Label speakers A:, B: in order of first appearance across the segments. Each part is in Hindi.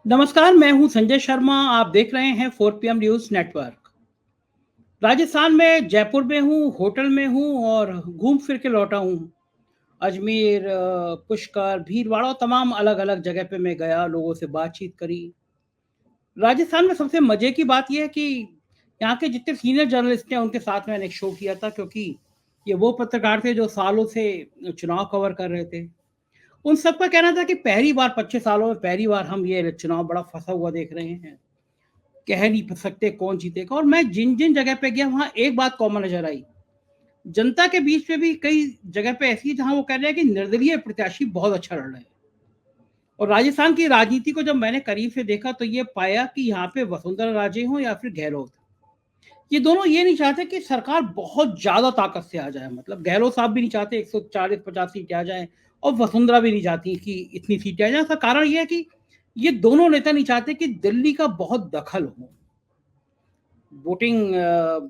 A: नमस्कार, मैं हूं संजय शर्मा। आप देख रहे हैं 4 PM न्यूज़ नेटवर्क। राजस्थान में जयपुर में हूं, होटल में हूं और घूम फिर के लौटा हूं। अजमेर, पुष्कर, भीलवाड़ा और तमाम अलग-अलग जगह पे मैं गया, लोगों से बातचीत करी। राजस्थान में सबसे मज़े की बात ये है कि यहाँ के जितने सीनियर जर्नलिस्ट हैं, उनके साथ मैंने एक शो किया था क्योंकि ये वो पत्रकार थे जो सालों से चुनाव कवर कर रहे थे। उन सबका कहना था कि पहली बार 25 सालों में पहली बार हम ये चुनाव बड़ा फँसा हुआ देख रहे हैं। कह नहीं सकते कौन जीतेगा और मैं जिन-जिन जगह पे गया वहाँ एक बात कॉमन नज़र आई। जनता के बीच में भी कई जगह पे ऐसी है जहाँ वो कह रहे हैं कि निर्दलीय प्रत्याशी बहुत अच्छा लड़ रहे हैं। और राजस्थान की राजनीति को जब मैंने करीब से देखा तो ये पाया कि यहाँ पे वसुंधरा राजे हों या फिर गहलोत, ये दोनों ये नहीं चाहते कि सरकार बहुत ज़्यादा ताकत से आ जाए। मतलब गहलोत साहब भी नहीं चाहते 140-50 सीटें आ जाएँ और वसुंधरा भी नहीं चाहती कि इतनी सीटें आ जाएँ। इसका कारण ये है कि ये दोनों नेता नहीं चाहते कि दिल्ली का बहुत दखल हो। वोटिंग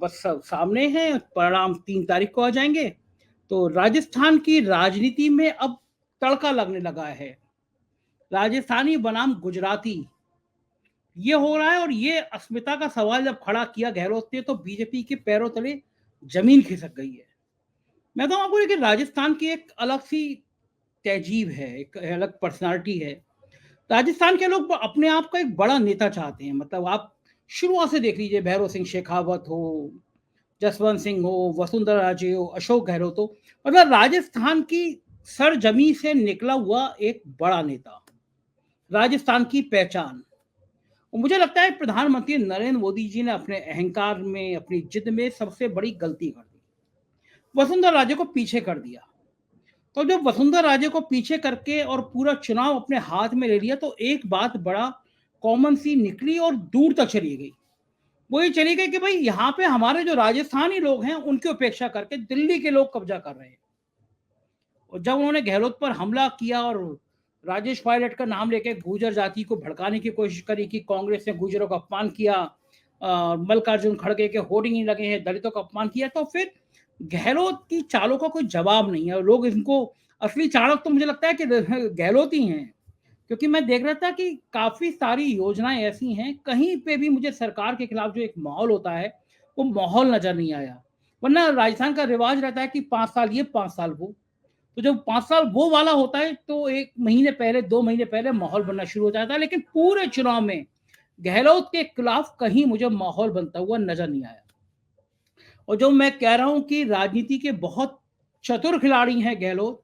A: बस सामने है, परिणाम 3 तारीख को आ जाएँगे। तो राजस्थान की राजनीति में अब तड़का लगने लगा है। राजस्थानी बनाम गुजराती, ये हो रहा है और ये अस्मिता का सवाल जब खड़ा किया गहलोत ने तो बीजेपी के पैरों तले ज़मीन खिसक गई है। मैं तो आपको देखिए राजस्थान की एक अलग-सी तहज़ीब है, एक अलग पर्सनैलिटी है। राजस्थान के लोग अपने आप को एक बड़ा नेता चाहते हैं। मतलब आप शुरुआत से देख लीजिए, भैरों सिंह शेखावत हो, जसवंत सिंह हो, वसुंधरा राजे हो, अशोक गहलोत हो, मतलब राजस्थान की सरजमीं से निकला हुआ एक बड़ा नेता, राजस्थान की पहचान। और मुझे लगता है प्रधानमंत्री नरेंद्र मोदी जी ने अपने अहंकार में, अपनी जिद में सबसे बड़ी गलती कर दी। वसुंधरा राजे को पीछे कर दिया। तो जब वसुंधरा राजे को पीछे करके और पूरा चुनाव अपने हाथ में ले लिया तो एक बात बड़ा कॉमन सी निकली और दूर तक चली गई। वो ये चली गई कि भाई यहाँ पे हमारे जो राजस्थानी लोग हैं उनकी उपेक्षा करके दिल्ली के लोग कब्जा कर रहे हैं। और जब उन्होंने गहलोत पर हमला किया और राजेश पायलट का नाम लेके गुर्जर जाति को भड़काने की कोशिश करी कि कांग्रेस ने गुर्जरों का अपमान किया, मल्लिकार्जुन खड़गे के होर्डिंग नहीं लगे हैं, दलितों का अपमान किया, तो फिर गहलोत की चालों का कोई जवाब नहीं है और लोग इनको असली चाणक तो मुझे लगता है कि गहलोत ही हैं। क्योंकि मैं देख रहा था कि काफ़ी सारी योजनाएँ ऐसी हैं, कहीं पे भी मुझे सरकार के खिलाफ जो एक माहौल होता है, वो माहौल नज़र नहीं आया। वरना राजस्थान का रिवाज रहता है कि 5 साल ये, 5 साल वो। तो जब 5 साल वो वाला होता है, तो 1 महीने पहले, 2 महीने पहले माहौल बनना शुरू हो जाता है, लेकिन पूरे चुनाव में गहलोत के खिलाफ कहीं मुझे माहौल बनता हुआ नज़र नहीं आया। और जो मैं कह रहा हूँ कि राजनीति के बहुत चतुर खिलाड़ी हैं गहलोत,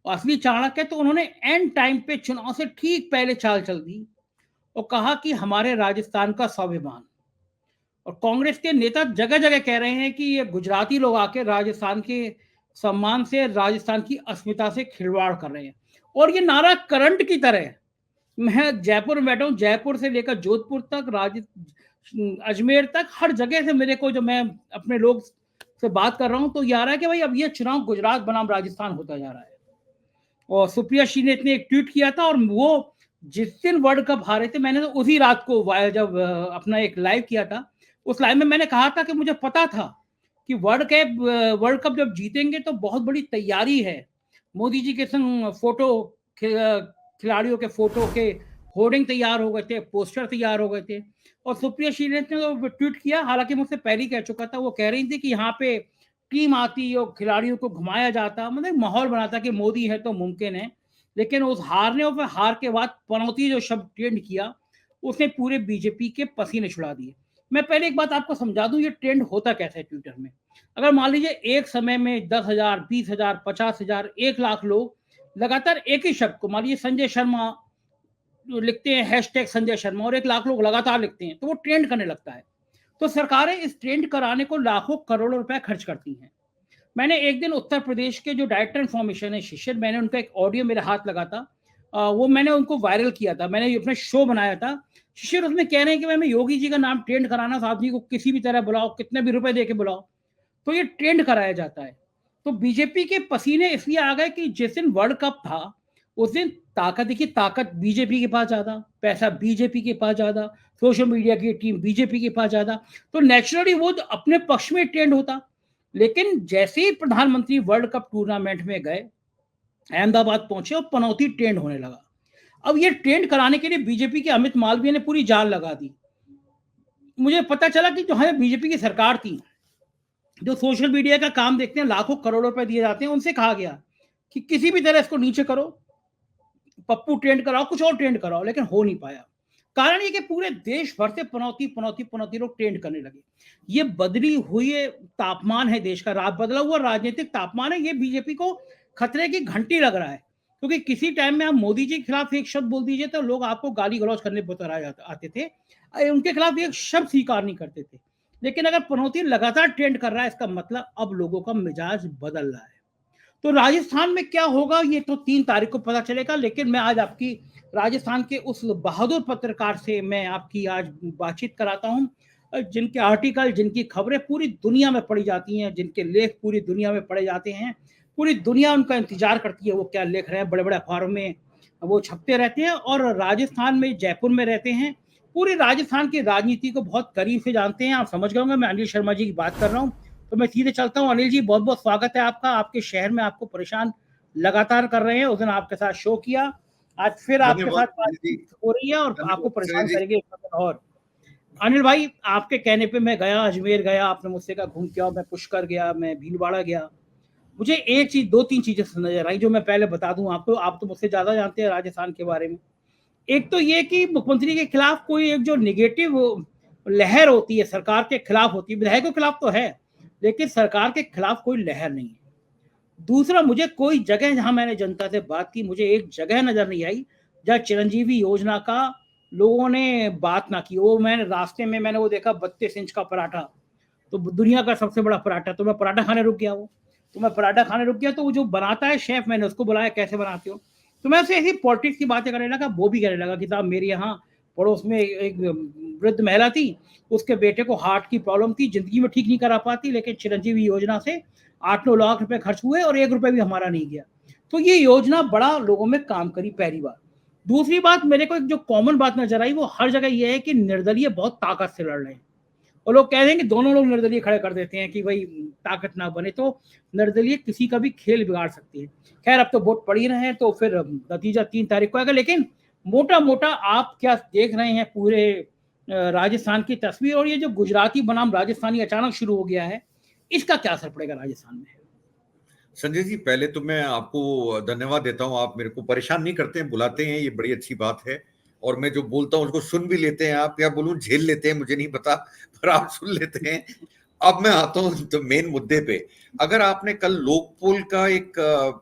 A: और असली चाणक्य, तो उन्होंने एंड टाइम पे चुनाव से ठीक पहले चाल चल दी और कहा कि हमारे राजस्थान का स्वाभिमान। और कांग्रेस के नेता जगह-जगह कह रहे हैं कि ये गुजराती लोग आके राजस्थान के सम्मान से, राजस्थान की अस्मिता से खिलवाड़ कर रहे हैं। और ये नारा करंट की तरह है। मैं जयपुर में बैठा हूँ, जयपुर से लेकर जोधपुर तक, अजमेर तक, हर जगह से मेरे को, जो मैं अपने लोग से बात कर रहा हूँ, तो ये आ रहा है कि भाई अब ये चुनाव गुजरात बनाम राजस्थान होता जा रहा है। और सुप्रिया श्रीनेत ने एक ट्वीट किया था और वो जिस दिन वर्ल्ड कप हारे थे, मैंने तो उसी रात को जब अपना एक लाइव किया था, उस लाइव में मैंने कहा था कि मुझे पता था कि वर्ल्ड कप जब जीतेंगे तो बहुत बड़ी तैयारी है। मोदी जी के संग फोटो, खिलाड़ियों के फोटो के होर्डिंग तैयार हो गए थे, पोस्टर तैयार हो गए थे। और सुप्रिया श्रीनेत ने तो ट्वीट किया, हालांकि मुझसे पहले ही कह चुका था, वो कह रही थी कि यहाँ पे टीम आती और खिलाड़ियों को घुमाया जाता, मतलब माहौल बनाता कि मोदी है तो मुमकिन है। लेकिन उस हारने और फिर हार के बाद पनौती जो शब्द ट्रेंड किया, उसने पूरे बीजेपी के पसीने छुड़ा दिए। मैं पहले एक बात आपको समझा दूं, ये ट्रेंड होता कैसे है ट्विटर में। अगर मान लीजिए एक समय में 10,000, 20,000, 50,000, 1 लाख लोग लगातार एक ही शब्द को, मान लीजिए संजय शर्मा जो लिखते हैं, हैशटैग संजय शर्मा, और 1 लाख लोग लगातार लिखते हैं, तो वो ट्रेंड करने लगता है। तो सरकारें इस ट्रेंड कराने को लाखों करोड़ों रुपए खर्च करती हैं। मैंने एक दिन उत्तर प्रदेश के जो डायरेक्टर इन्फॉर्मेशन है शिशिर, मैंने उनका एक ऑडियो मेरे हाथ लगा था, वो मैंने उनको वायरल किया था, मैंने अपना शो बनाया था। शिशिर उसमें कह रहे हैं कि भाई मैं योगी जी का नाम ट्रेंड कराना, तो आदमी को किसी भी तरह बुलाओ, कितने भी रुपए दे के बुलाओ, तो ये ट्रेंड कराया जाता है। तो बीजेपी के पसीने इसलिए आ गए कि जिस दिन वर्ल्ड कप था, उस दिन ताकत, देखिए ताकत बीजेपी के पास ज़्यादा, पैसा बीजेपी के पास ज़्यादा, सोशल मीडिया की टीम बीजेपी के पास ज़्यादा, तो नेचुरली वो तो अपने पक्ष में ट्रेंड होता। लेकिन जैसे ही प्रधानमंत्री वर्ल्ड कप टूर्नामेंट में गए, अहमदाबाद पहुंचे और पनौती ट्रेंड होने लगा। अब ये ट्रेंड कराने के लिए बीजेपी के अमित मालवीय ने पूरी जाल लगा दी। मुझे पता चला कि जो है बीजेपी की सरकार थी, जो सोशल मीडिया का काम देखते हैं, लाखों करोड़ों रुपए दिए जाते हैं, उनसे कहा गया कि किसी भी तरह इसको नीचे करो, पप्पू ट्रेंड कराओ, कुछ और ट्रेंड कराओ, लेकिन हो नहीं पाया। कारण ये कि पूरे देश भर से पनौती पनौती पनौती लोग ट्रेंड करने लगे। ये बदली हुई तापमान है देश का, बदला हुआ राजनीतिक तापमान है। ये बीजेपी को खतरे की घंटी लग रहा है, क्योंकि किसी टाइम में आप मोदी जी के खिलाफ एक शब्द बोल दीजिए तो लोग आपको गाली गलौज करने पर आते थे, उनके खिलाफ एक शब्द स्वीकार नहीं करते थे। लेकिन अगर पनौती लगातार ट्रेंड कर रहा है, इसका मतलब अब लोगों का मिजाज बदल रहा है। तो राजस्थान में क्या होगा ये तो 3 तारीख को पता चलेगा। लेकिन मैं आज आपकी राजस्थान के उस बहादुर पत्रकार से मैं आपकी आज बातचीत कराता हूं, जिनके आर्टिकल, जिनकी खबरें पूरी दुनिया में पढ़ी जाती हैं, जिनके लेख पूरी दुनिया में पढ़े जाते हैं। पूरी दुनिया उनका इंतजार करती है, वो क्या लिख रहे हैं, बड़े बड़े अखबारों में वो छपते रहते हैं और राजस्थान में, जयपुर में रहते हैं। पूरी राजस्थान की राजनीति को बहुत करीब से जानते हैं। आप समझ गए होंगे मैं अनिल शर्मा जी की बात कर रहा हूँ। तो मैं सीधे चलता हूँ। अनिल जी, बहुत बहुत स्वागत है आपका। आपके शहर में आपको परेशान लगातार कर रहे हैं, उस दिन आपके साथ शो किया, आज फिर आपके साथ बातचीत हो रही है और आपको परेशान करेंगे एक वक्त और। अनिल भाई, आपके कहने पे मैं गया, अजमेर गया, आपने मुझसे कहा घूम के आओ, मैं पुष्कर गया, मैं भीलवाड़ा गया। मुझे एक चीज, 2-3 चीजें नजर आई जो मैं पहले बता दूं आपको। आप तो मुझसे ज्यादा जानते हैं राजस्थान के बारे में। एक तो ये कि मुख्यमंत्री के खिलाफ कोई एक जो निगेटिव लहर होती है, सरकार के खिलाफ होती है, विधायकों के खिलाफ तो है, लेकिन सरकार के खिलाफ कोई लहर नहीं है। दूसरा, मुझे कोई जगह, जहां मैंने जनता से बात की, मुझे एक जगह नजर नहीं आई जहां चिरंजीवी योजना का लोगों ने बात ना की। वो मैंने रास्ते में मैंने वो देखा 32 इंच का पराठा, तो दुनिया का सबसे बड़ा पराठा, तो मैं पराठा खाने रुक गया। तो वो जो बनाता है शेफ, मैंने उसको बुलाया, कैसे बनाते हो? तो मैं उससे ऐसी पॉलिटिक्स की बातें करने लगा। वो भी कहने लगा कि साहब, मेरे यहाँ पड़ोस में एक वृद्ध महिला थी, उसके बेटे को हार्ट की प्रॉब्लम थी, जिंदगी में ठीक नहीं करा पाती, लेकिन चिरंजीवी योजना से 8-9 लाख रुपए खर्च हुए और 1 रुपए भी हमारा नहीं गया। तो ये योजना बड़ा लोगों में काम करी, पहली बात। दूसरी बात, मेरे को एक जो कॉमन बात नजर आई वो हर जगह ये है कि निर्दलीय बहुत ताकत से लड़ रहे हैं। और लोग कह देंगे दोनों लोग निर्दलीय खड़े कर देते हैं कि भाई ताकत ना बने, तो निर्दलीय किसी का भी खेल बिगाड़ सकती है। खैर, अब तो वोट पड़ ही रहे हैं, तो फिर नतीजा 3 तारीख को आएगा। लेकिन मोटा मोटा आप क्या देख रहे हैं पूरे राजस्थान की तस्वीर, और ये जो गुजराती बनाम राजस्थानी अचानक शुरू हो गया है, इसका क्या असर पड़ेगा राजस्थान में?
B: संजय जी, पहले तो मैं आपको धन्यवाद देता हूं। आप मेरे को परेशान नहीं करते हैं, बुलाते हैं, ये बड़ी अच्छी बात है। और मैं जो बोलता हूं उसको सुन भी लेते हैं आप, या बोलूं झेल लेते हैं, मुझे नहीं पता, पर आप सुन लेते हैं। अब मैं आता हूं तो मेन मुद्दे पे। अगर आपने कल लोक पोल का एक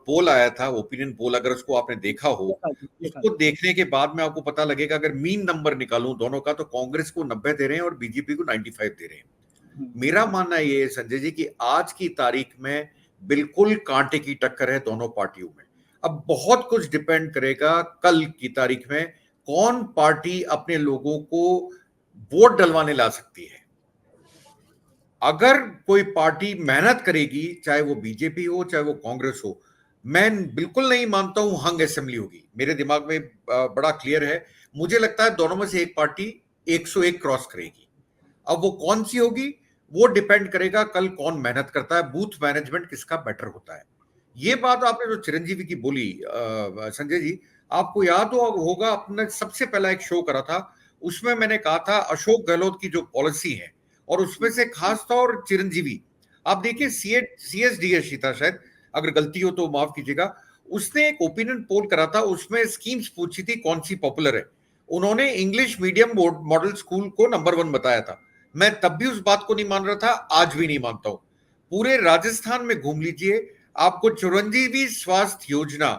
B: पोल आया था, ओपिनियन पोल, अगर उसको आपने देखा हो, उसको देखने के बाद में आपको पता लगेगा, अगर मीन नंबर निकालूं दोनों का, तो कांग्रेस को 90 दे रहे हैं और बीजेपी को 95 दे रहे हैं। मेरा मानना ये है संजय जी कि आज की तारीख में बिल्कुल कांटे की टक्कर है दोनों पार्टियों में। अब बहुत कुछ डिपेंड करेगा कल की तारीख में, कौन पार्टी अपने लोगों को वोट डलवाने ला सकती है। अगर कोई पार्टी मेहनत करेगी, चाहे वो बीजेपी हो चाहे वो कांग्रेस हो, मैं बिल्कुल नहीं मानता हूं हंग असेंबली होगी। मेरे दिमाग में बड़ा क्लियर है। मुझे लगता है दोनों में से एक पार्टी 101 क्रॉस करेगी। अब वो कौन सी होगी, वो डिपेंड करेगा कल कौन मेहनत करता है, बूथ मैनेजमेंट किसका बेटर होता है। ये बात आपने जो चिरंजीवी की बोली संजय जी, आपको याद होगा आपने सबसे पहला एक शो करा था, उसमें मैंने कहा था अशोक गहलोत की जो पॉलिसी है, और उसमें से खास तौर चिरंजीवी, आप देखिए CSDS था शायद, अगर गलती हो तो माफ कीजिएगा, उसने एक ओपिनियन पोल करा था, उसमें स्कीम्स पूछी थी कौन सी पॉपुलर है। उन्होंने इंग्लिश मीडियम मॉडल स्कूल को नंबर 1 बताया था। मैं तब भी उस बात को नहीं मान रहा था, आज भी नहीं मानता हूं। पूरे राजस्थान में घूम लीजिए, आपको चिरंजीवी स्वास्थ्य योजना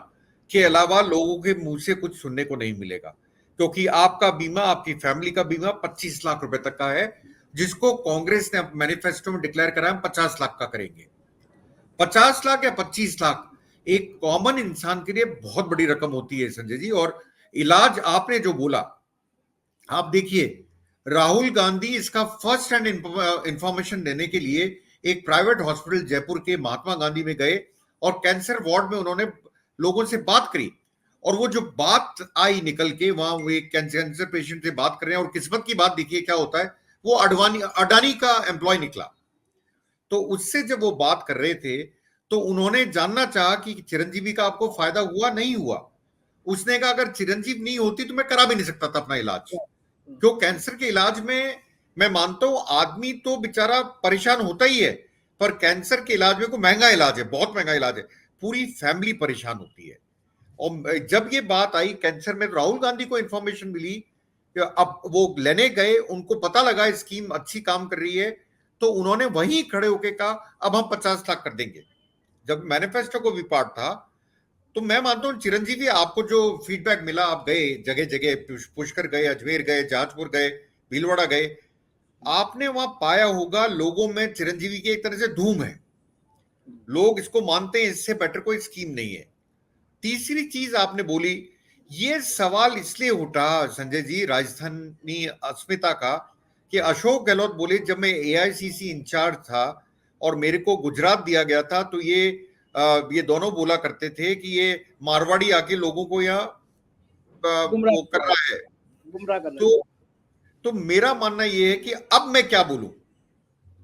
B: के अलावा लोगों के मुंह से कुछ सुनने को नहीं मिलेगा, क्योंकि आपका बीमा, आपकी फैमिली का बीमा 25 लाख रुपए तक का है, जिसको कांग्रेस ने मैनिफेस्टो में डिक्लेयर करा हम 50 लाख का करेंगे। 50 लाख या 25 लाख एक कॉमन इंसान के लिए बहुत बड़ी रकम होती है संजय जी। और इलाज आपने जो बोला, आप देखिए, राहुल गांधी इसका फर्स्ट हैंड इंफॉर्मेशन देने के लिए एक प्राइवेट हॉस्पिटल जयपुर के महात्मा गांधी में गए और कैंसर वार्ड में उन्होंने लोगों से बात करी। और वो जो बात आई निकल के, वहां वो एक कैंसर पेशेंट से बात कर रहे हैं, और किस्मत की बात देखिए क्या होता है, वो अडानी का एम्प्लॉय निकला। तो उससे जब वो बात कर रहे थे, तो उन्होंने जानना चाहा कि चिरंजीवी का आपको फायदा हुआ नहीं हुआ। उसने कहा अगर चिरंजीव नहीं होती तो मैं करा भी नहीं सकता था अपना इलाज। क्यों? कैंसर के इलाज में मैं मानता हूं आदमी तो बेचारा परेशान होता ही है, पर कैंसर के इलाज में को महंगा इलाज है, बहुत महंगा इलाज है, पूरी फैमिली परेशान होती है। और जब ये बात आई कैंसर में, राहुल गांधी को इंफॉर्मेशन मिली कि अब वो लेने गए, उनको पता लगा स्कीम अच्छी काम कर रही है, तो उन्होंने वहीं खड़े होकर कहा अब हम 50 लाख कर देंगे। जब मैनिफेस्टो को भी पार्ट था, तो मैं मानता हूं चिरंजीवी, आपको जो फीडबैक मिला, आप गए जगह जगह, पुष्कर गए, अजमेर गए, जहाजपुर गए, भीलवाड़ा गए, आपने वहां पाया होगा लोगों में चिरंजीवी की एक तरह से धूम है, लोग इसको मानते हैं, इससे बेटर कोई स्कीम नहीं है। तीसरी चीज आपने बोली, ये सवाल इसलिए उठा संजय जी राजधानी अस्मिता का, कि अशोक गहलोत बोले जब मैं एआईसीसी इंचार्ज था और मेरे को गुजरात दिया गया था, तो ये दोनों बोला करते थे कि ये मारवाड़ी आके लोगों को यहाँ वो कर रहा है,
A: गुमराह कर रहा है।
B: तो मेरा मानना ये है कि अब मैं क्या बोलूं,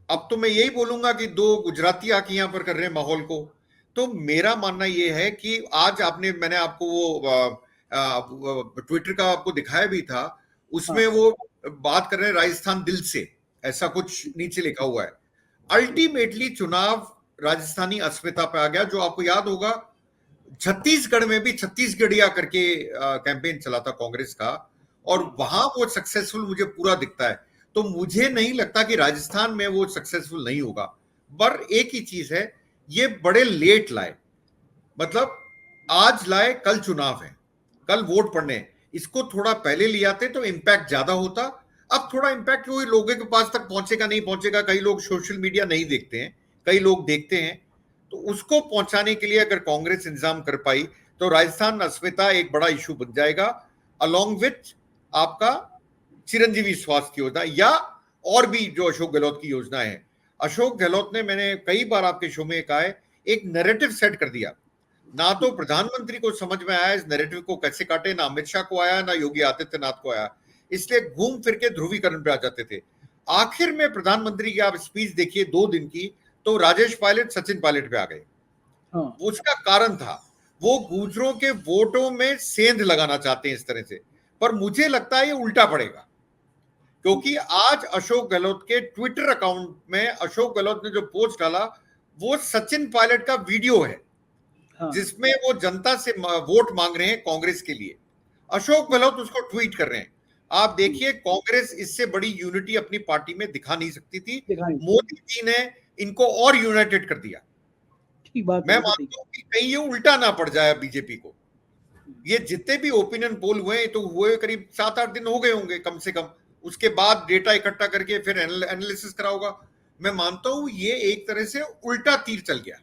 B: अब तो मैं यही बोलूंगा कि दो गुजराती आके यहाँ पर कर रहे हैं माहौल को। तो मेरा मानना यह है कि आज मैंने आपको वो ट्विटर का आपको दिखाया भी था, उसमें वो बात कर रहे हैं राजस्थान दिल से, ऐसा कुछ नीचे लिखा हुआ है। अल्टीमेटली चुनाव राजस्थानी अस्मिता पे आ गया। जो आपको याद होगा छत्तीसगढ़ में भी छत्तीसगढ़िया करके कैंपेन चला था कांग्रेस का, और वहां वो सक्सेसफुल मुझे पूरा दिखता है। तो मुझे नहीं लगता कि राजस्थान में वो सक्सेसफुल नहीं होगा। पर एक ही चीज है, ये बड़े लेट लाए, मतलब आज लाए, कल चुनाव है, कल वोट पड़ने, इसको थोड़ा पहले ले आते तो इम्पैक्ट ज्यादा होता। अब थोड़ा इम्पैक्ट वही लोगों के पास तक पहुंचेगा नहीं पहुंचेगा, कई लोग सोशल मीडिया नहीं देखते हैं, कई लोग देखते हैं, तो उसको पहुंचाने के लिए अगर कांग्रेस इंतजाम कर पाई तो राजस्थान अस्मिता एक बड़ा इशू बन जाएगा, अलॉन्ग विथ आपका चिरंजीवी स्वास्थ्य योजना या और भी जो अशोक गहलोत की योजना है। अशोक गहलोत ने, मैंने कई बार आपके शो में कहा है, एक नैरेटिव सेट कर दिया। ना तो प्रधानमंत्री को समझ में आया इस नैरेटिव को कैसे काटे, ना अमित शाह को आया, ना योगी आदित्यनाथ को आया, इसलिए घूम फिर के ध्रुवीकरण पे आ जाते थे। आखिर में प्रधानमंत्री की आप स्पीच देखिए 2 दिन की, तो राजेश पायलट सचिन पायलट पे आ गए। उसका कारण था वो गुर्जरों के वोटों में सेंध लगाना चाहते हैं इस तरह से, पर मुझे लगता है ये उल्टा पड़ेगा, क्योंकि आज अशोक गहलोत के ट्विटर अकाउंट में अशोक गहलोत ने जो पोस्ट डाला वो सचिन पायलट का वीडियो है, जिसमें वो जनता से वोट मांग रहे हैं कांग्रेस के लिए। अशोक गहलोत उसको ट्वीट कर रहे हैं। आप देखिए कांग्रेस इससे बड़ी यूनिटी अपनी पार्टी में दिखा नहीं सकती थी, मोदी जी ने इनको और यूनाइटेड कर दिया। मैं मानता हूं कि कहीं ये उल्टा ना पड़ जाए बीजेपी को। ये जितने भी ओपिनियन पोल हुए तो हुए करीब 7-8 दिन हो गए होंगे कम से कम, उसके बाद डेटा इकट्ठा करके फिर एनालिसिस करा होगा। मैं मानता हूं ये एक तरह से उल्टा तीर चल गया,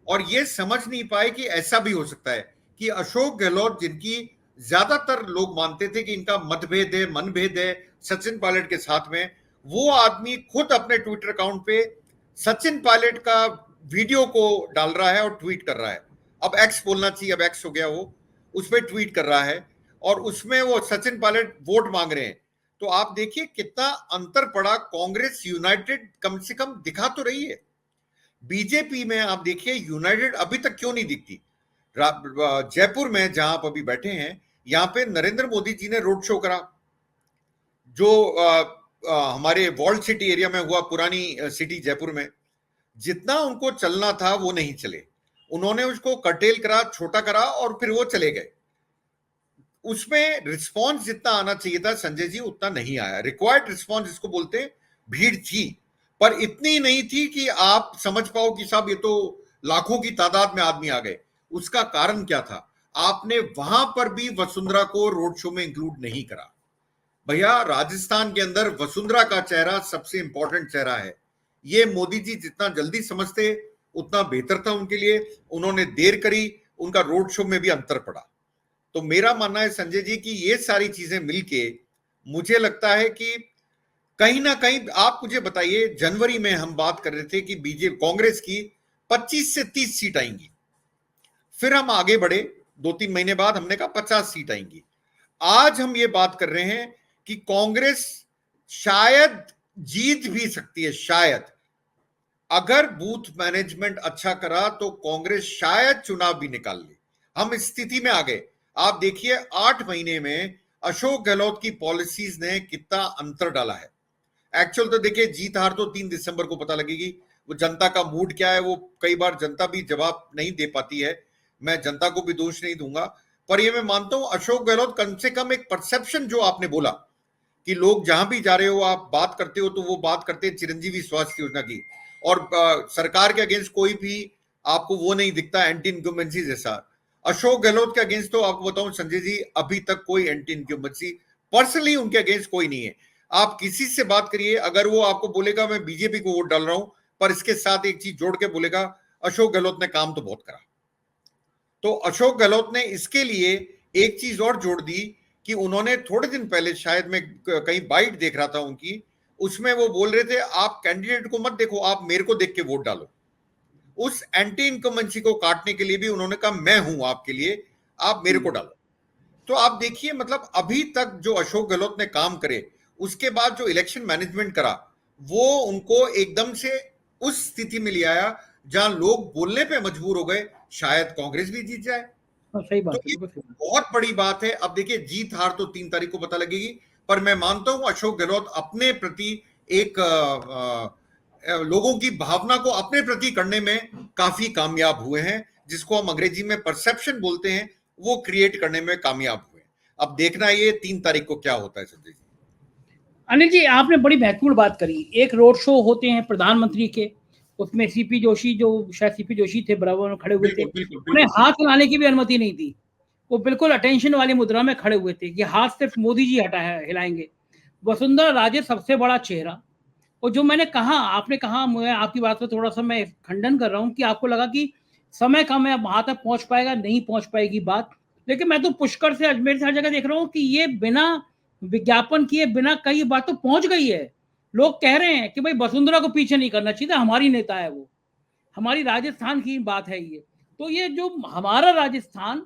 B: और ये समझ नहीं पाए कि ऐसा भी हो सकता है कि अशोक गहलोत, जिनकी ज्यादातर लोग मानते थे कि इनका मतभेद है, मनभेद है सचिन पायलट के साथ में, वो आदमी खुद अपने ट्विटर अकाउंट पे सचिन पायलट का वीडियो को डाल रहा है और ट्वीट कर रहा है। अब एक्स बोलना चाहिए, अब एक्स हो गया वो, उस पर ट्वीट कर रहा है और उसमें वो सचिन पायलट वोट मांग रहे हैं। तो आप देखिए कितना अंतर पड़ा। कांग्रेस यूनाइटेड कम से कम दिखा तो रही है, बीजेपी में आप देखिए यूनाइटेड अभी तक क्यों नहीं दिखती। जयपुर में जहां आप अभी बैठे हैं, यहां पे नरेंद्र मोदी जी ने रोड शो करा, जो हमारे वॉल्ड सिटी एरिया में हुआ, पुरानी सिटी जयपुर में, जितना उनको चलना था वो नहीं चले, उन्होंने उसको कर्टेल करा, छोटा करा और फिर वो चले गए। उसमें रिस्पॉन्स जितना आना चाहिए था संजय जी उतना नहीं आया। रिक्वायर्ड रिस्पॉन्स जिसको बोलते हैं, भीड़ थी पर इतनी नहीं थी कि आप समझ पाओ कि साहब ये तो लाखों की तादाद में आदमी आ गए। उसका कारण क्या था? आपने वहां पर भी वसुंधरा को रोड शो में इंक्लूड नहीं करा। भैया राजस्थान के अंदर वसुंधरा का चेहरा सबसे इंपॉर्टेंट चेहरा है। ये मोदी जी जितना जल्दी समझते उतना बेहतर था उनके लिए, उन्होंने देर करी, उनका रोड शो में भी अंतर पड़ा। तो मेरा मानना है संजय जी कि ये सारी चीजें मिलके मुझे लगता है कि कहीं ना कहीं, आप मुझे बताइए, जनवरी में हम बात कर रहे थे कि बीजेपी कांग्रेस की 25 से 30 सीट आएंगी, फिर हम आगे बढ़े 2-3 महीने बाद हमने कहा 50 सीट आएंगी। आज हम ये बात कर रहे हैं कि कांग्रेस शायद जीत भी सकती है, शायद अगर बूथ मैनेजमेंट अच्छा करा तो कांग्रेस शायद चुनाव भी निकाल ले। हम इस स्थिति में आ गए। आप देखिए 8 महीने में अशोक गहलोत की पॉलिसीज ने कितना अंतर डाला है। एक्चुअल तो देखिए जीत हार तो 3 दिसंबर को पता लगेगी, वो जनता का मूड क्या है वो कई बार जनता भी जवाब नहीं दे पाती है, मैं जनता को भी दोष नहीं दूंगा। पर ये मैं मानता हूं अशोक गहलोत कम से कम एक परसेप्शन जो आपने बोला कि लोग जहां भी जा रहे हो आप बात करते हो तो वो बात करते हैं चिरंजीवी स्वास्थ्य योजना की, और सरकार के अगेंस्ट कोई भी आपको वो नहीं दिखता एंटी इनकम्बेंसी जैसा। अशोक गहलोत के अगेंस्ट तो आपको बताऊं संजय जी, अभी तक कोई एंटी इनकम्बेंसी पर्सनली उनके अगेंस्ट कोई नहीं है। आप किसी से बात करिए, अगर वो आपको बोलेगा मैं बीजेपी को वोट डाल रहा हूं, पर इसके साथ एक चीज जोड़ के बोलेगा अशोक गहलोत ने काम तो बहुत करा। तो अशोक गहलोत ने इसके लिए एक चीज और जोड़ दी कि उन्होंने थोड़े दिन पहले, शायद मैं कहीं बाइट देख रहा था उनकी, उसमें वो बोल रहे थे आप कैंडिडेट को मत देखो, आप मेरे को देख के वोट डालो। उस एंटी इनकम्बेंसी को काटने के लिए भी उन्होंने कहा मैं हूं आपके लिए, आप मेरे को डालो। तो आप देखिए मतलब अभी तक जो अशोक गहलोत ने काम करे, उसके बाद जो इलेक्शन मैनेजमेंट करा, वो उनको एकदम से उस स्थिति में ले आया जहां लोग बोलने पे मजबूर हो गए शायद कांग्रेस भी जीत जाए।
A: सही बात
B: तो
A: है,
B: ये
A: बिल्कुल सही बात।
B: बहुत बड़ी बात है। अब देखिए जीत हार तो 3 तारीख को पता लगेगी, पर मैं मानता हूं अशोक गहलोत अपने प्रति एक लोगों की भावना को अपने प्रति करने में काफी कामयाब हुए हैं, जिसको हम अंग्रेजी में परसेप्शन बोलते हैं, वो क्रिएट करने में कामयाब हुए। अब देखना ये 3 तारीख को क्या होता है संजय जी।
A: अनिल जी, आपने बड़ी महत्वपूर्ण बात करी। एक रोड शो होते हैं प्रधानमंत्री के, उसमें सीपी जोशी, जो शायद सीपी जोशी थे, बराबर में खड़े हुए थे,
B: बिल्कुल बिल्कुल
A: उन्हें
B: बिल्कुल।
A: हाथ हिलाने की भी अनुमति नहीं थी। वो बिल्कुल अटेंशन वाली मुद्रा में खड़े हुए थे कि हाथ सिर्फ मोदी जी हिलाएंगे। वसुंधरा राजे सबसे बड़ा चेहरा। और जो मैंने कहा, आपने कहा, मैं आपकी बात पर थोड़ा सा मैं खंडन कर रहा हूँ कि आपको लगा कि समय कम है, वहां तक पहुंच पाएगा, नहीं पहुंच पाएगी बात। लेकिन मैं तो पुष्कर से, अजमेर से, हर जगह देख रहा हूँ कि ये बिना विज्ञापन किए, बिना कई बात तो पहुंच गई है। लोग कह रहे हैं कि भाई वसुंधरा को पीछे नहीं करना चाहिए, हमारी नेता है वो, हमारी राजस्थान की बात है ये। तो ये जो हमारा राजस्थान,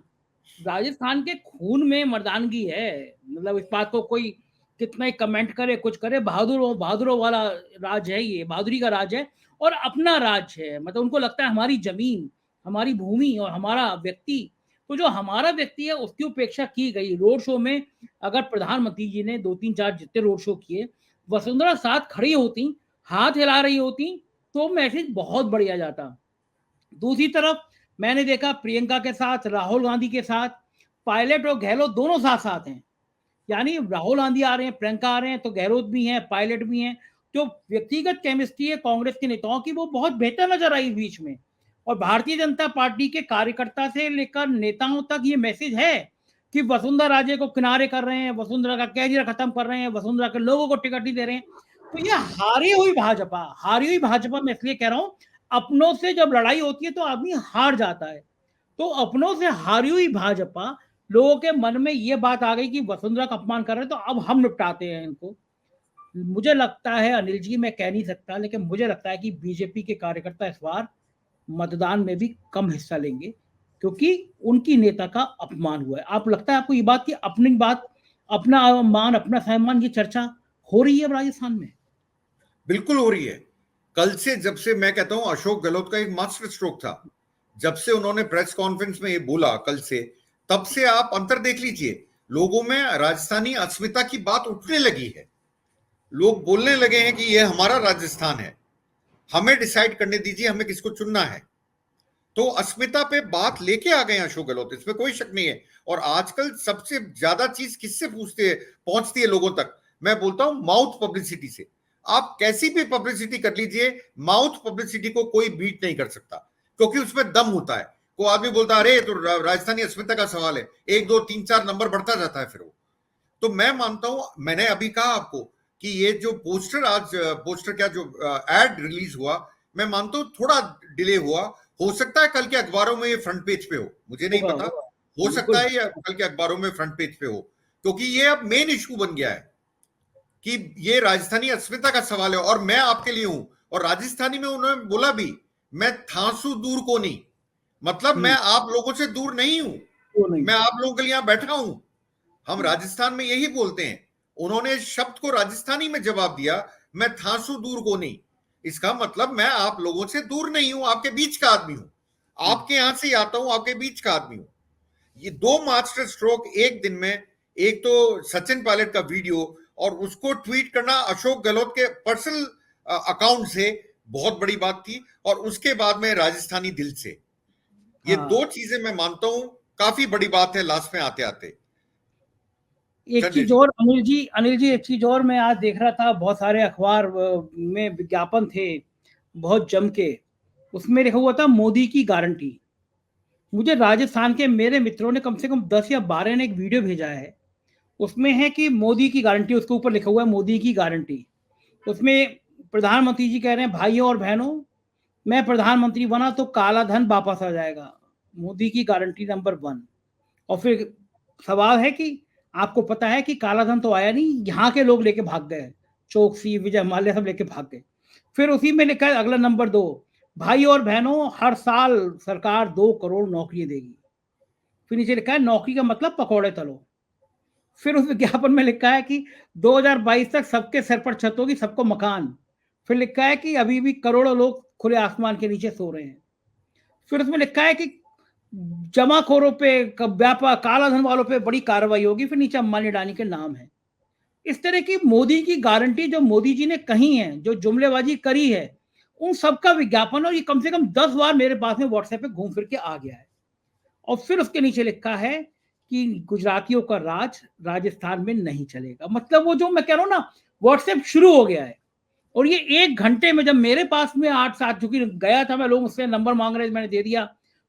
A: राजस्थान के खून में मर्दानगी है। मतलब इस बात को कोई कितना ही कमेंट करे, कुछ करे, बहादुरों वाला राज है ये, बहादुरी का राज है और अपना राज है। मतलब उनको लगता है हमारी जमीन, हमारी भूमि और हमारा व्यक्ति। तो जो हमारा व्यक्ति है उसकी उपेक्षा की गई रोड शो में। अगर प्रधानमंत्री जी ने 2-3-4 जितने रोड शो किए, वसुंधरा साथ खड़ी होती, हाथ हिला रही होती, तो मैसेज बहुत बढ़िया जाता। दूसरी तरफ मैंने देखा प्रियंका के साथ, राहुल गांधी के साथ, पायलट और गहलोत दोनों साथ साथ हैं। यानी राहुल गांधी आ रहे हैं, प्रियंका आ रहे हैं, तो गहलोत भी हैं, पायलट भी हैं। जो व्यक्तिगत केमिस्ट्री है कांग्रेस के नेताओं की, वो बहुत बेहतर नजर आई बीच में। और भारतीय जनता पार्टी के कार्यकर्ता से लेकर नेताओं तक ये मैसेज है कि वसुंधरा राजे को किनारे कर रहे हैं, वसुंधरा का कैरियर खत्म कर रहे हैं, वसुंधरा के लोगों को टिकट नहीं दे रहे हैं। तो ये हारी हुई भाजपा मैं इसलिए कह रहा हूं, अपनों से जब लड़ाई होती है तो आदमी हार जाता है। तो अपनों से हारी हुई भाजपा, लोगों के मन में ये बात आ गई कि वसुंधरा का अपमान कर रहे हैं, तो अब हम निपटाते हैं इनको। मुझे लगता है अनिल जी, मैं कह नहीं सकता, लेकिन मुझे लगता है कि बीजेपी के कार्यकर्ता इस बार मतदान में भी कम हिस्सा लेंगे, क्योंकि उनकी नेता का अपमान हुआ है। आप लगता है आपको ये बात की, अपनी बात, अपना मान, अपना सम्मान की चर्चा हो रही है राजस्थान में?
B: बिल्कुल हो रही है। कल से, जब से मैं कहता हूं अशोक गहलोत का एक मास्टर स्ट्रोक था, जब से उन्होंने प्रेस कॉन्फ्रेंस में ये बोला कल से, तब से आप अंतर देख लीजिए, लोगों में राजस्थानी अस्मिता की बात उठने लगी है। लोग बोलने लगे हैं कि ये हमारा राजस्थान है, हमें डिसाइड करने दीजिए हमें किसको चुनना है। तो अस्मिता पे बात लेके आ गए अशोक गहलोत, इसमें कोई शक नहीं है। और आजकल सबसे ज्यादा चीज किससे पूछते हैं, पहुंचती है लोगों तक, मैं बोलता हूं माउथ पब्लिसिटी से। आप कैसी भी पब्लिसिटी कर लीजिए, माउथ पब्लिसिटी को कोई बीट नहीं कर सकता, क्योंकि उसमें दम होता है। कोई आदमी बोलता है अरे तो राजस्थानी अस्मिता का सवाल है, 1 2 3 4 नंबर बढ़ता जाता है फिर वो। तो मैं मानता हूं, मैंने अभी कहा आपको कि ये जो पोस्टर, आज पोस्टर क्या, जो एड रिलीज हुआ, मैं मानता हूं थोड़ा डिले हुआ, हो सकता है कल के अखबारों में ये फ्रंट पेज पे हो, मुझे नहीं
A: होगा,
B: पता,
A: होगा,
B: हो सकता
A: बिल्कुल।
B: है ये कल के अखबारों में फ्रंट पेज पे हो, क्योंकि ये अब मेन इशू बन गया है कि ये राजस्थानी अस्मिता का सवाल है और मैं आपके लिए हूं। और राजस्थानी में उन्होंने बोला भी, मैं थांसू दूर को नहीं, मतलब मैं आप लोगों से दूर नहीं हूं,
A: वो नहीं।
B: मैं आप लोगों के लिए यहां बैठा हूं। हम राजस्थान में यही बोलते हैं। उन्होंने इस शब्द को राजस्थानी में जवाब दिया, मैं थांसू दूर को नहीं, इसका मतलब मैं आप लोगों से दूर नहीं हूं, आपके बीच का आदमी हूं, आपके यहां से आता हूं, आपके बीच का आदमी हूं। ये 2 मास्टर स्ट्रोक एक दिन में, एक तो सचिन पायलट का वीडियो और उसको ट्वीट करना अशोक गहलोत के पर्सनल अकाउंट से, बहुत बड़ी बात थी। और उसके बाद में राजस्थानी दिल से, ये
A: हाँ।
B: 2 चीजें मैं मानता हूं काफी बड़ी बात है लास्ट में आते आते।
A: एक
B: संजय
A: चीज
B: जी।
A: और अनिल जी एक चीज और मैं आज देख रहा था, बहुत सारे अखबार में विज्ञापन थे बहुत जम के, उसमें लिखा हुआ था मोदी की गारंटी। मुझे राजस्थान के मेरे मित्रों ने कम से कम 10 या 12 ने एक वीडियो भेजा है, उसमें है कि मोदी की गारंटी, उसके ऊपर लिखा हुआ है मोदी की गारंटी। उसमें प्रधानमंत्री जी कह रहे हैं भाइयों और बहनों, मैं प्रधानमंत्री बना तो काला धन वापस आ जाएगा, मोदी की गारंटी नंबर 1। और फिर सवाल है कि आपको पता है कि काला धन तो आया नहीं, यहाँ के लोग लेके भाग गए, चौकसी विजय माल्या सब लेके भाग गए। फिर उसी में लिखा है अगला नंबर 2, भाई और बहनों हर साल सरकार 2 करोड़ नौकरियां देगी। फिर नीचे लिखा है नौकरी का मतलब पकौड़े तलो। फिर उस विज्ञापन में लिखा है कि 2022 तक सबके सर पर छत होगी, सबको मकान। फिर लिखा है कि अभी भी करोड़ों लोग खुले आसमान के नीचे सो रहे हैं। फिर उसमें लिखा है कि जमाखोरों पे, व्यापार काला धन वालों पे बड़ी कार्रवाई होगी। फिर नीचे अंबानी अडानी के नाम है। इस तरह की मोदी की गारंटी जो मोदी जी ने कही है, जो जुमलेबाजी करी है, उन सबका विज्ञापन, और ये कम से कम 10 बार मेरे पास में व्हाट्सएप पे घूम फिर के आ गया है। और फिर उसके नीचे लिखा है कि गुजरातियों का राज राजस्थान में नहीं चलेगा। मतलब वो जो मैं कह रहा हूं ना, व्हाट्सएप शुरू हो गया है। और ये 1 घंटे में, जब मेरे पास में 8-7, चूंकि गया था मैं, लोग मुझसे नंबर मांग रहे थे, मैंने दे दिया,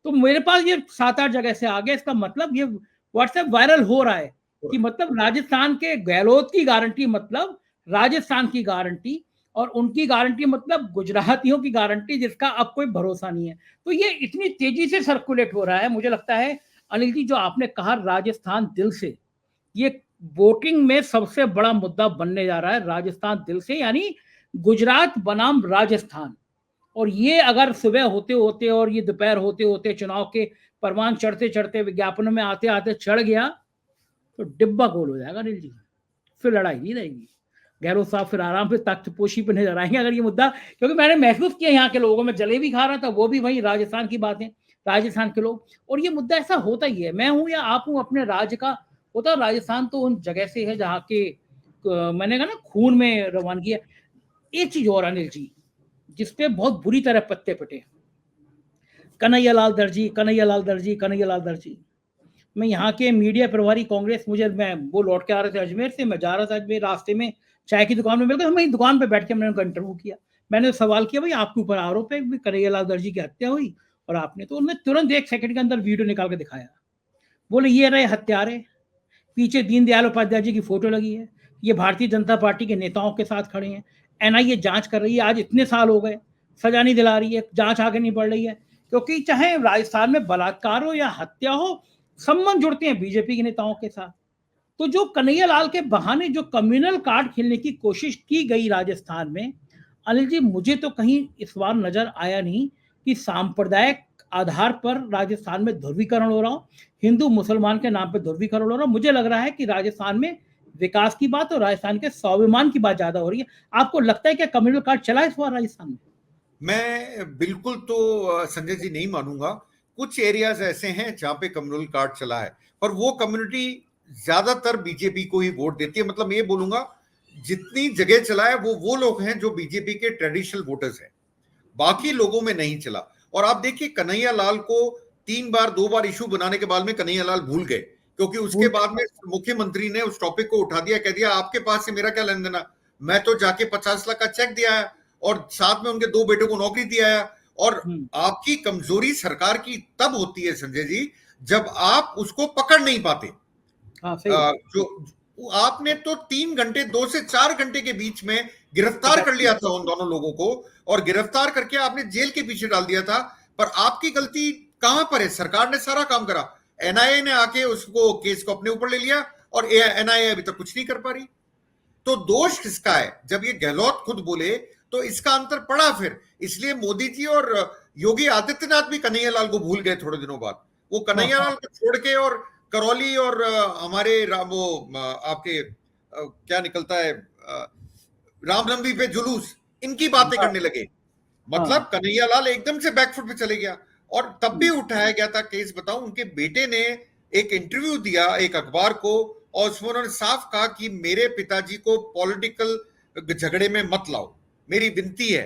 A: तो मेरे पास ये 7-8 जगह से आ गया। इसका मतलब ये व्हाट्सएप वायरल हो रहा है कि मतलब राजस्थान के गहलोत की गारंटी मतलब राजस्थान की गारंटी, और उनकी गारंटी मतलब गुजरातियों की गारंटी, जिसका अब कोई भरोसा नहीं है। तो ये इतनी तेजी से सर्कुलेट हो रहा है, मुझे लगता है अनिल जी जो आपने कहा राजस्थान दिल से, ये वोटिंग में सबसे बड़ा मुद्दा बनने जा रहा है, राजस्थान दिल से, यानी गुजरात बनाम राजस्थान। और ये अगर सुबह होते होते और ये दोपहर होते होते चुनाव के परवान चढ़ते चढ़ते विज्ञापनों में आते आते चढ़ गया, तो डिब्बा गोल हो जाएगा अनिल जी। फिर लड़ाई नहीं रहेगी, गहलोत साहब फिर आराम से तख्तपोशी पे नजर आएंगे अगर ये मुद्दा, क्योंकि मैंने महसूस किया यहाँ के लोगों में, जलेबी खा रहा था वो भी वही राजस्थान की बातें, राजस्थान के लोग। और ये मुद्दा ऐसा होता ही है, मैं हूं या आप हूं अपने राज्य का होता, राजस्थान तो उन जगह से है जहाँ के मैंने कहा ना खून में रवानगी है। एक चीज और अनिल जी जिसपे बहुत बुरी तरह पत्ते पटे, कन्हैयालाल दर्जी, कन्हैयालाल दर्जी, कन्हैयालाल दर्जी। मैं यहाँ के मीडिया प्रभारी कांग्रेस, मैं वो लौट के आ रहे थे अजमेर से, मैं जा रहा था अजमेर, रास्ते में चाय की दुकान में मिल गए, वहीं दुकान पे बैठ के मैंने उनका इंटरव्यू किया। मैंने सवाल किया भाई आपके ऊपर आरोप है कन्हैयालाल दर्जी की हत्या हुई और आपने, तो उन्होंने तुरंत 1 सेकंड के अंदर वीडियो निकाल के दिखाया। बोले ये रहे हत्यारे, पीछे दीनदयाल उपाध्याय जी की फोटो लगी है, ये भारतीय जनता पार्टी के नेताओं के साथ खड़े हैं, एनआईए जांच कर रही है, आज इतने साल हो गए, सजा नहीं दिला रही है, जांच आगे नहीं बढ़ रही है। क्योंकि चाहे राजस्थान में बलात्कार हो या हत्या हो, संबंध जुड़ते हैं बीजेपी के नेताओं के साथ। तो जो कन्हैयालाल के बहाने जो कम्युनल कार्ड खेलने की कोशिश की गई राजस्थान में, अनिल जी मुझे तो कहीं इस बार नजर आया नहीं कि सांप्रदायिक आधार पर राजस्थान में ध्रुवीकरण हो रहा हो, हिंदू मुसलमान के नाम पर ध्रुवीकरण हो रहा हो। मुझे लग रहा है कि राजस्थान में विकास की बात और राजस्थान के स्वाभिमान की बात ज्यादा हो रही है। आपको लगता है क्या कम्युनल कार्ड चला इस बार राजस्थान में?
B: मैं बिल्कुल तो संजय जी नहीं मानूंगा। कुछ एरियाज ऐसे हैं जहां पे कम्युनल कार्ड चला है, पर वो कम्युनिटी ज्यादातर बीजेपी को ही वोट देती है। मतलब मैं ये बोलूंगा जितनी जगह चला है वो लोग हैं जो बीजेपी के ट्रेडिशनल वोटर्स हैं, बाकी लोगों में नहीं चला। और आप देखिए कन्हैया लाल को 3 बार 2 बार इशू बनाने के बाद में कन्हैया लाल भूल गए, क्योंकि उसके बाद में मुख्यमंत्री ने उस टॉपिक को उठा दिया, कह दिया आपके पास से मेरा क्या लेन देना, मैं तो जाके 50 लाख का चेक दिया है और साथ में उनके 2 बेटों को नौकरी दिया है। और आपकी कमजोरी सरकार की तब होती है संजय जी जब आप उसको पकड़ नहीं पाते।
A: हाँ, सही
B: जो आपने तो 3 घंटे 2 से 4 घंटे के बीच में गिरफ्तार कर लिया था उन दोनों लोगों को, और गिरफ्तार करके आपने जेल के पीछे डाल दिया था। पर आपकी गलती कहां पर है? सरकार ने सारा काम करा, एनआईए ने आके उसको केस को अपने ऊपर ले लिया और एनआईए अभी तक कुछ नहीं कर पा रही। तो दोष किसका है? जब ये गहलोत खुद बोले तो इसका अंतर पड़ा फिर। इसलिए मोदी जी और योगी आदित्यनाथ भी कन्हैयालाल को भूल गए थोड़े दिनों बाद। वो कन्हैयालाल को छोड़ के और करौली और हमारे वो आपके क्या निकलता है रामनवमी पे जुलूस, इनकी बातें करने लगे। मतलब कन्हैयालाल एकदम से बैकफुट पे चले गया। और तब भी उठाया गया था केस, बताऊं उनके बेटे ने एक इंटरव्यू दिया एक अखबार को, और उसमें उन्होंने साफ कहा कि मेरे पिताजी को पॉलिटिकल झगड़े में मत लाओ, मेरी विनती है।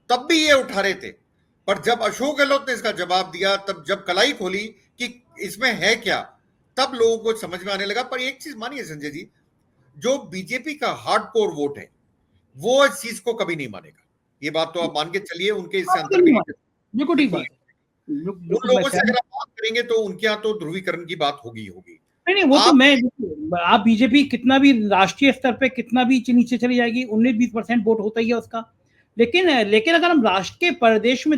B: तब भी ये उठा रहे थे, पर जब अशोक गहलोत ने इसका जवाब दिया, तब जब कलाई खोली कि इसमें है क्या, तब लोगों को समझ में आने लगा। पर एक चीज मानिए संजय जी, जो बीजेपी का हार्डकोर वोट है वो इस चीज को कभी नहीं मानेगा। ये बात तो आप मान के चलिए, उनके इससे अंतर भी नहीं।
A: बिल्कुल ठीक बात है,
B: उन लोगों से अगर आप बात करेंगे तो उनके यहाँ तो ध्रुवीकरण की बात होगी होगी।
A: नहीं, वो तो मैं, आप बीजेपी कितना भी राष्ट्रीय स्तर पे कितना भी नीचे चली जाएगी, 19-20% वोट होता ही है उसका। लेकिन अगर हम राष्ट्र के परिदृश्य में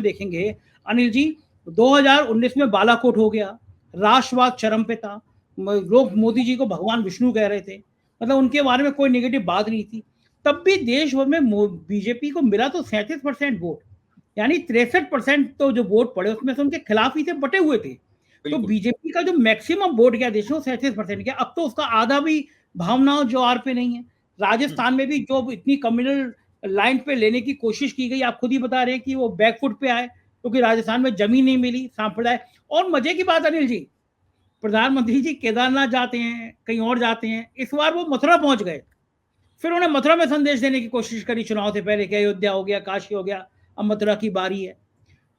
A: देखेंगे अनिल जी, 2019 में बालाकोट हो गया, राष्ट्रवाद चरम पे था, लोग मोदी जी को भगवान विष्णु कह रहे थे, मतलब उनके बारे में कोई नेगेटिव बात नहीं थी। तब भी देश भर में बीजेपी को मिला तो 37% वोट, यानी 63% तो जो वोट पड़े उसमें से उनके खिलाफ ही थे, बटे हुए थे। तो बीजेपी का जो मैक्सिमम वोट गया देश में 37% गया। अब तो उसका आधा भी भावनाओं जोर पे नहीं है। राजस्थान में भी जो इतनी कम्युनल लाइन पे लेने की कोशिश की गई, आप खुद ही बता रहे हैं कि वो बैकफुट पे आए, क्योंकि राजस्थान में जमीन नहीं मिली, सांप्रदाय। और मजे की बात अनिल जी, प्रधानमंत्री जी केदारनाथ जाते हैं, कहीं और जाते हैं, इस बार वो मथुरा पहुंच गए, फिर उन्हें मथुरा में संदेश देने की कोशिश करी चुनाव से पहले कि अयोध्या हो गया, काशी हो गया, अब मथुरा की बारी है।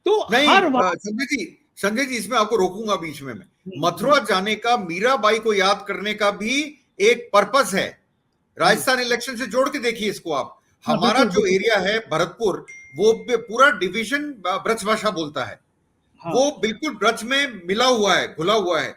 A: तो हर
B: संजय जी इसमें आपको रोकूंगा बीच में। मथुरा जाने का, मीराबाई को याद करने का भी एक पर्पस है। राजस्थान इलेक्शन से जोड़ के देखिए इसको आप। हमारा जो एरिया है भरतपुर, वो पूरा डिवीजन ब्रज भाषा बोलता है। वो बिल्कुल ब्रज में मिला हुआ है, घुला हुआ है।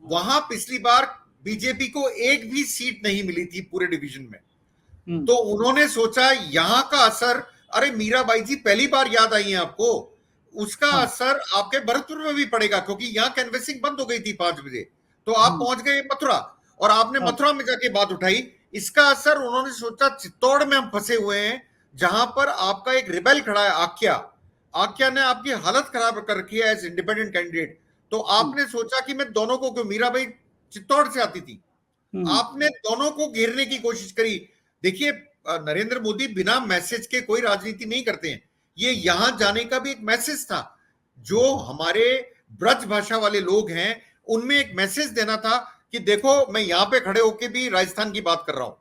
B: वहां पिछली बार बीजेपी को एक भी सीट नहीं मिली थी पूरे डिवीजन में। तो उन्होंने सोचा यहां का असर, अरे मीराबाई जी पहली बार याद आई है आपको, उसका असर आपके भरतपुर में भी पड़ेगा, क्योंकि यहाँ कैनवेसिंग बंद हो गई थी 5 बजे, तो आप पहुंच गए मथुरा और आपने मथुरा में जाके बात उठाई। इसका असर उन्होंने सोचा चित्तौड़ में हम फंसे हुए हैं, जहां पर आपका एक रिबेल खड़ा है, आख्या ने आपकी हालत खराब कर रखी है एज इंडिपेंडेंट कैंडिडेट। तो आपने सोचा कि मैं दोनों को, क्यों मीराबाई चित्तौड़ से आती थी, आपने दोनों को घेरने की कोशिश करी। देखिए नरेंद्र मोदी बिना मैसेज के कोई राजनीति नहीं करते हैं। ये यहां जाने का भी एक मैसेज था, जो हमारे ब्रज भाषा वाले लोग हैं उनमें एक मैसेज देना था कि देखो मैं यहां पे खड़े होके भी राजस्थान की बात कर रहा हूं।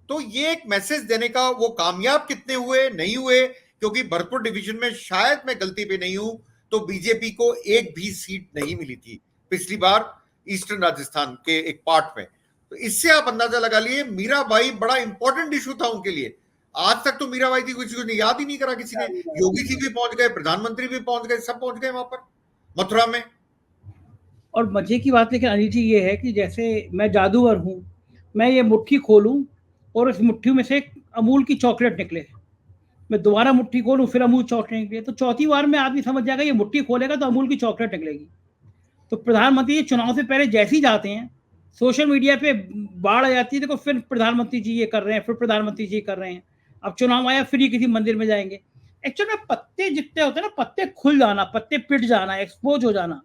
B: तो ये एक मैसेज देने का वो कामयाब कितने हुए, नहीं हुए, क्योंकि भरतपुर डिवीजन में शायद मैं गलती पे नहीं हूं तो बीजेपी को एक भी सीट नहीं मिली थी पिछली बार ईस्टर्न राजस्थान के एक पार्ट में। तो इससे आप अंदाजा लगा लिए मीराबाई बड़ा इंपॉर्टेंट इशू था उनके लिए। आज तक तो मीराबाई थी किसी को याद ही नहीं करा किसी ने। योगी जी भी पहुंच गए, प्रधानमंत्री भी पहुंच गए, सब पहुंच गए वहां पर मथुरा में।
A: और मजे की बात लेकिन अनिल जी ये है कि जैसे मैं जादूगर हूं, मैं ये मुट्ठी खोलूं और इस मुट्ठी में से एक अमूल की चॉकलेट निकले, मैं दोबारा मुट्ठी खोलूं फिर अमूल चॉकलेट निकले, तो चौथी बार में आदमी समझ जाएगा ये मुट्ठी खोलेगा तो अमूल की चॉकलेट निकलेगी। तो प्रधानमंत्री चुनाव से पहले जैसे ही जाते हैं, सोशल मीडिया पे बाढ़ आ जाती है, देखो फिर प्रधानमंत्री जी ये कर रहे हैं, फिर प्रधानमंत्री जी कर रहे हैं, अब चुनाव आया फिर ये किसी मंदिर में जाएंगे। एक्चुअल में पत्ते जितने होते हैं ना, पत्ते खुल जाना, पत्ते पिट जाना, एक्सपोज हो जाना,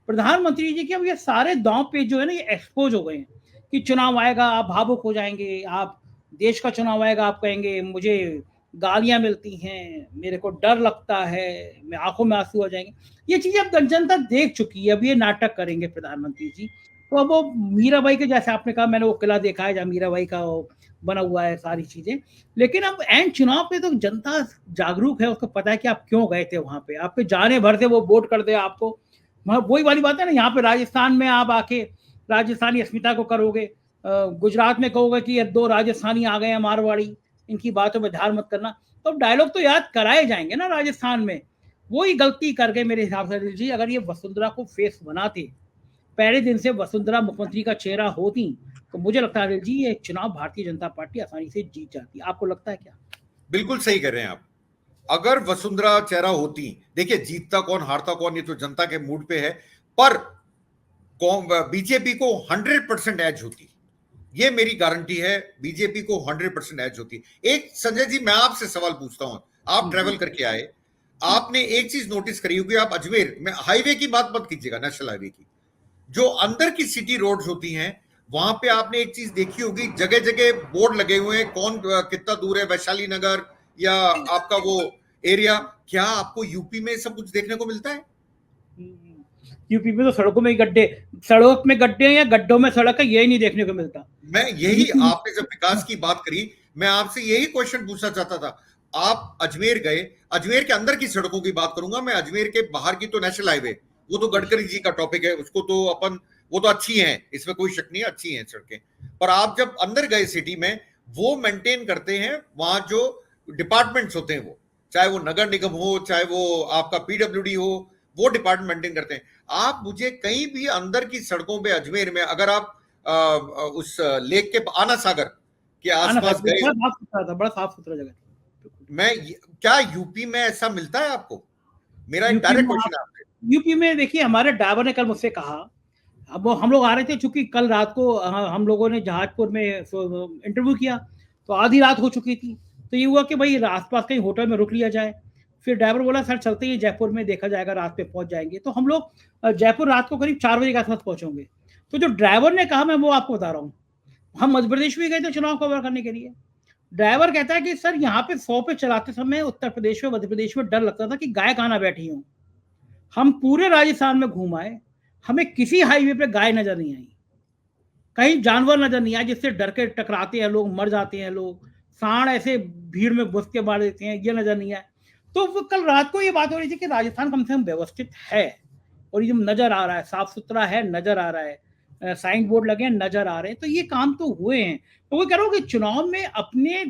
A: प्रधानमंत्री जी के अब ये सारे दांव पे जो है ना ये एक्सपोज हो गए हैं कि चुनाव आएगा आप भावुक हो जाएंगे, आप देश का चुनाव आएगा आप कहेंगे मुझे गालियां मिलती हैं, मेरे को डर लगता है, मैं आंखों में आंसू आ जाएंगे। ये चीजें अब जनता देख चुकी है, अब ये नाटक करेंगे प्रधानमंत्री जी। तो अब वो मीराबाई के जैसे आपने कहा, मैंने वो किला देखा है जहाँ मीराबाई का बना हुआ है सारी चीजें, लेकिन अब एंड चुनाव पे तो जनता जागरूक है, उसको पता है कि आप क्यों गए थे वहां पे, आपके जाने भर से वो वोट कर दे आपको। वही वाली बात है ना, यहाँ पे राजस्थान में आप आके राजस्थानी अस्मिता को करोगे, गुजरात में कहोगे कि ये 2 राजस्थानी आ गए हैं मारवाड़ी, इनकी बातों में ध्यान मत करना, तो डायलॉग तो याद कराए जाएंगे ना राजस्थान में। वही गलती कर गए मेरे हिसाब से जी। अगर ये वसुंधरा को फेस बनाते, पहले दिन से वसुंधरा मुख्यमंत्री का चेहरा होती, तो मुझे लगता है जी ये चुनाव भारतीय जनता पार्टी आसानी से जीत जाती। आपको लगता है क्या?
B: बिल्कुल सही कर रहे हैं आप। अगर वसुंधरा चेहरा होती, देखिए जीतता कौन हारता कौन ये तो जनता के मूड पे है, पर बीजेपी को 100% एज होती, ये मेरी गारंटी है, बीजेपी को 100% एज होती। एक संजय जी मैं आपसे सवाल पूछता हूं, आप ट्रेवल करके आए, आपने एक चीज नोटिस करी होगी, आप अजमेर में हाईवे की बात मत कीजिएगा, नेशनल हाईवे की, जो अंदर की सिटी रोड्स होती हैं वहां पे आपने एक चीज देखी होगी, जगह जगह बोर्ड लगे हुए हैं कौन कितना दूर है, वैशाली नगर या आपका वो एरिया। क्या आपको यूपी में सब कुछ देखने को मिलता है?
A: यूपी में तो सड़कों में ही गड्ढे, सड़क में गड्ढे हैं या गड्ढों में सड़क है, यही नहीं देखने को मिलता।
B: मैं यही, आपने जब विकास की बात करी, मैं आपसे यही क्वेश्चन पूछना चाहता था। आप अजमेर गए, अजमेर के अंदर की सड़कों की बात करूंगा मैं, अजमेर के बाहर की तो नेशनल हाईवे, वो तो गडकरी जी का टॉपिक है, उसको तो अपन, वो तो अच्छी हैं, इसमें कोई शक नहीं, अच्छी हैं सड़कें। पर आप जब अंदर गए सिटी में, वो मेंटेन करते हैं वहां जो डिपार्टमेंट्स होते हैं, वो चाहे वो नगर निगम हो, चाहे वो आपका पीडब्ल्यूडी हो, वो डिपार्टमेंट मेंटेन करते हैं। आप मुझे कहीं भी अंदर की सड़कों पे अजमेर में, अगर आप उस लेक के आना सागर के आसपास गए,
A: बड़ा साफ सुथरा था, बड़ा साफ सुथरा जगह।
B: क्या यूपी में ऐसा मिलता है आपको? मेरा एक डायरेक्ट क्वेश्चन है आपसे।
A: यूपी में देखिए, हमारे ड्राइवर ने कल मुझसे कहा, अब वो हम लोग आ रहे थे, चूंकि कल रात को हम लोगों ने जहाजपुर में इंटरव्यू किया, तो आधी रात हो चुकी थी, तो ये हुआ कि भाई आसपास कहीं होटल में रुक लिया जाए। फिर ड्राइवर बोला सर चलते ही जयपुर में देखा जाएगा, रात पे पहुंच जाएंगे। तो हम लोग जयपुर रात को करीब 4 बजे के आसपास पहुंचेंगे। तो जो ड्राइवर ने कहा, मैं वो आपको बता रहा हूँ। हम मध्य प्रदेश भी गए थे चुनाव कवर करने के लिए। ड्राइवर कहता है कि सर यहाँ पे 100 पे चलाते समय उत्तर प्रदेश में, मध्य प्रदेश में डर लगता था कि गाय कहाँ ना बैठी हूँ। हम पूरे राजस्थान में घूम आए, हमें किसी हाईवे पे गाय नजर नहीं आई, कहीं जानवर नजर नहीं आया जिससे डर के टकराते हैं लोग, मर जाते हैं लोग, सांड ऐसे भीड़ में घुस के मार देते हैं, ये नजर नहीं आया। तो वो कल रात को ये बात हो रही थी कि राजस्थान कम से कम व्यवस्थित है, और ये नजर आ रहा है, साफ सुथरा है, नजर आ रहा है, साइन बोर्ड लगे हैं, नजर आ रहे हैं। तो ये काम तो हुए हैं। तो वो कह रहा हूँ कि चुनाव में अपने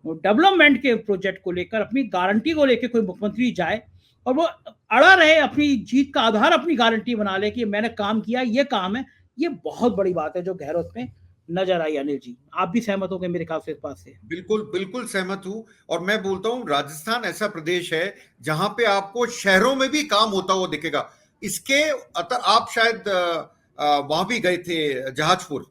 A: डेवलपमेंट के प्रोजेक्ट को लेकर, अपनी गारंटी को लेकर कोई मुख्यमंत्री जाए और वो अड़ा रहे, अपनी जीत का आधार अपनी गारंटी बना ले कि मैंने काम किया, ये काम है, ये बहुत बड़ी बात है जो गहरों में नजर आई। अनिल जी, आप भी सहमत होंगे मेरे ख्याल से इस बात से।
B: बिल्कुल बिल्कुल सहमत हूं। और मैं बोलता हूं, राजस्थान ऐसा प्रदेश है जहां पे आपको शहरों में भी काम होता हुआ दिखेगा। इसके आप शायद वहां भी गए थे, जहाजपुर।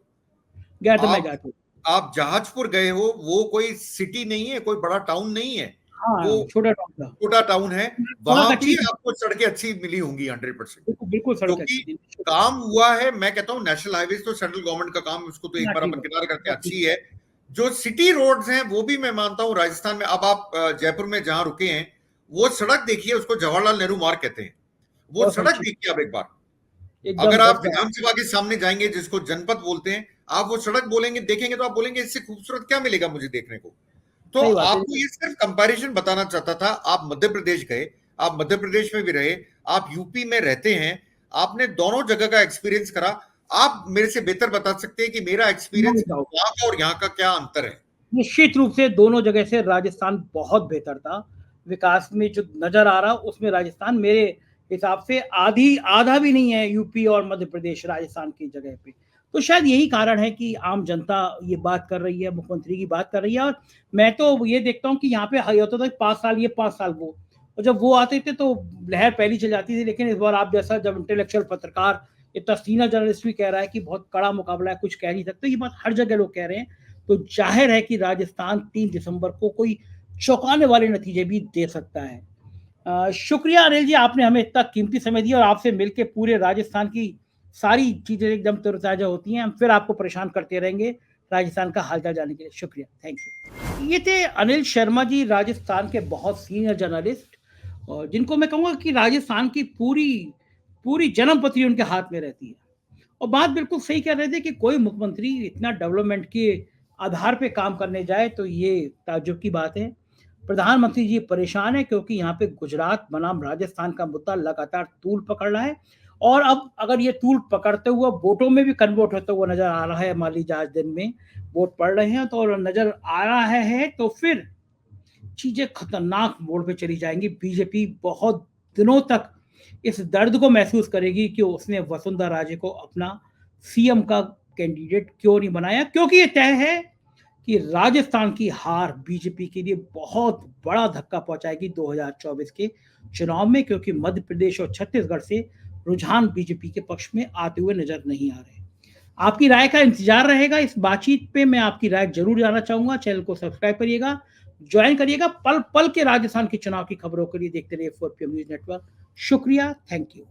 A: गया था मैं जहाजपुर।
B: आप जहाजपुर गए हो, वो कोई सिटी नहीं है, कोई बड़ा टाउन नहीं है, वो
A: हाँ, छोटा टाउन था,
B: छोटा टाउन है। वहां भी आपको सड़कें अच्छी मिली होंगी 100%,
A: बिल्कुल सड़क
B: क्योंकि काम हुआ है। मैं कहता हूं नेशनल हाईवे तो सेंट्रल गवर्नमेंट का काम, उसको तो एक बार अपन किनारे करते हैं, अच्छी है। जो सिटी रोड्स हैं वो भी मैं मानता हूं राजस्थान में। अब आप जयपुर में जहां रुके हैं, वो सड़क देखिए, उसको जवाहरलाल नेहरू मार्ग कहते हैं, वो सड़क देखिए आप एक बार। अगर आप विधानसभा के सामने जाएंगे, जिसको जनपद बोलते हैं, आप वो सड़क बोलेंगे, देखेंगे तो आप बोलेंगे इससे खूबसूरत क्या मिलेगा मुझे देखने को। तो आपको ये सिर्फ कंपैरिजन बताना चाहता था। आप मध्य प्रदेश गए, आप मध्य प्रदेश में भी रहे, आप यूपी में रहते हैं, आपने दोनों जगह का एक्सपीरियंस करा। आप मेरे से बेहतर बता सकते हैं कि मेरा एक्सपीरियंस वहां का और यहाँ का क्या अंतर है।
A: निश्चित रूप से दोनों जगह से राजस्थान बहुत बेहतर था। विकास में जो नजर आ रहा उसमें राजस्थान मेरे हिसाब से आधा भी नहीं है यूपी और मध्य प्रदेश राजस्थान की जगह पे। तो शायद यही कारण है कि आम जनता ये बात कर रही है, मुख्यमंत्री की बात कर रही है। और मैं तो ये देखता हूँ कि यहाँ पे होता था 5 साल ये 5 साल वो, और जब वो आते थे तो लहर पहली चल जाती थी। लेकिन इस बार आप जैसा जब इंटेलेक्चुअल पत्रकार, इतना सीनियर जर्नलिस्ट भी कह रहा है कि बहुत कड़ा मुकाबला है, कुछ कह नहीं सकते, ये बात हर जगह लोग कह रहे हैं। तो जाहिर है कि राजस्थान 3 दिसंबर को कोई चौंकाने वाले नतीजे भी दे सकता है। शुक्रिया अनिल जी, आपने हमें इतना कीमती समय दिया, और आपसे मिलकर पूरे राजस्थान की सारी चीजें एकदम तरोताजा होती हैं। हम फिर आपको परेशान करते रहेंगे राजस्थान का हालचाल जानने के लिए। शुक्रिया, थैंक यू। ये थे अनिल शर्मा जी, राजस्थान के बहुत सीनियर जर्नलिस्ट, और जिनको मैं कहूँगा कि राजस्थान की पूरी जन्म पत्री उनके हाथ में रहती है। और बात बिल्कुल सही कह रहे थे कि कोई मुख्यमंत्री इतना डेवलपमेंट के आधार पे काम करने जाए तो ये ताज्जुब की बात है। प्रधानमंत्री जी परेशान है क्योंकि यहाँ पे गुजरात बनाम राजस्थान का मुद्दा लगातार तूल पकड़ रहा है, और अब अगर ये तूल पकड़ते हुए वोटों में भी कन्वर्ट होता हुआ नजर आ रहा है, मान लीजिए आज दिन में वोट पड़ रहे हैं तो नजर आ रहा है, तो फिर चीजें खतरनाक मोड़ पे चली जाएंगी। बीजेपी बहुत दिनों तक इस दर्द को महसूस करेगी कि उसने वसुंधरा राजे को अपना सीएम का कैंडिडेट क्यों नहीं बनाया, क्योंकि ये तय है कि राजस्थान की हार बीजेपी के लिए बहुत बड़ा धक्का पहुंचाएगी 2024 के चुनाव में, क्योंकि मध्य प्रदेश और छत्तीसगढ़ से रुझान बीजेपी के पक्ष में आते हुए नजर नहीं आ रहे। आपकी राय का इंतजार रहेगा इस बातचीत पे, मैं आपकी राय जरूर जानना चाहूंगा। चैनल को सब्सक्राइब करिएगा, ज्वाइन करिएगा। पल पल के राजस्थान के चुनाव की खबरों के लिए देखते रहिए 4PM न्यूज नेटवर्क। शुक्रिया, थैंक यू।